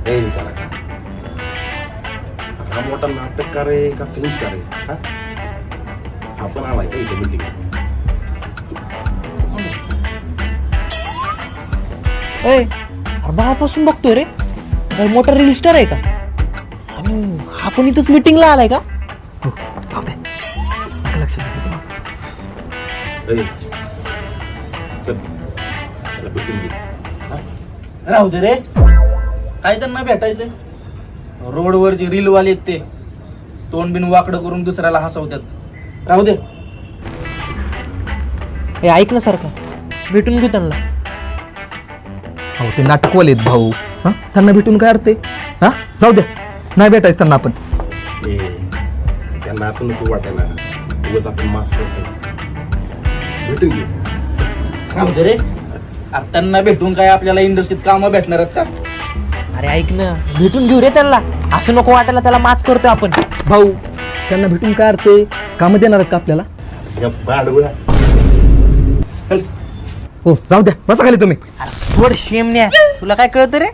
ए कलाकार हा मोठा नाटककार आहे का फिल्मस्टार आहे हा? आपण आलाय का इथे मीटिंग? अरे बापासून बघतोय रे, काय मोठा रील स्टार आहे का? आणि हा पण इथंच मीटिंगला आलाय का? हो जाऊ दे, लक्षात ए चल त्याला भेटून घे. राहू दे रे, काय त्यांना भेटायचंय? रोडवरचे रील वाले आहेत ते, तोंड बिन वाकडं करून दुसऱ्याला हसवतात. राहू दे. हे ऐक ना सारखं, भेटून घेऊ त्यांना. हो ते नाटकवाले आहेत भाऊ, हा त्यांना भेटून काय अर्थ आहे? हा जाऊ द्या, नाही भेटायचं त्यांना आपण. ए त्यांना असं नको वाटायला, उगाच आपण माफ करतो. भेटून घे. राहू दे रे, अरे त्यांना भेटून काय आपल्याला इंडस्ट्रीत कामं भेटणार आहेत का? अरे ऐक ना, भेटून घेऊ रे त्यांना. असं नको वाटायला त्याला माच करतोय आपण. भाऊ त्यांना भेटून काय अर्थ आहे? कामं देणार आहेत का आपल्याला? या बाडगुळा हो जाऊ द्या, बसा खाली तुम्ही. अरे सोड शेमण्या, तुला काय कळतं रे?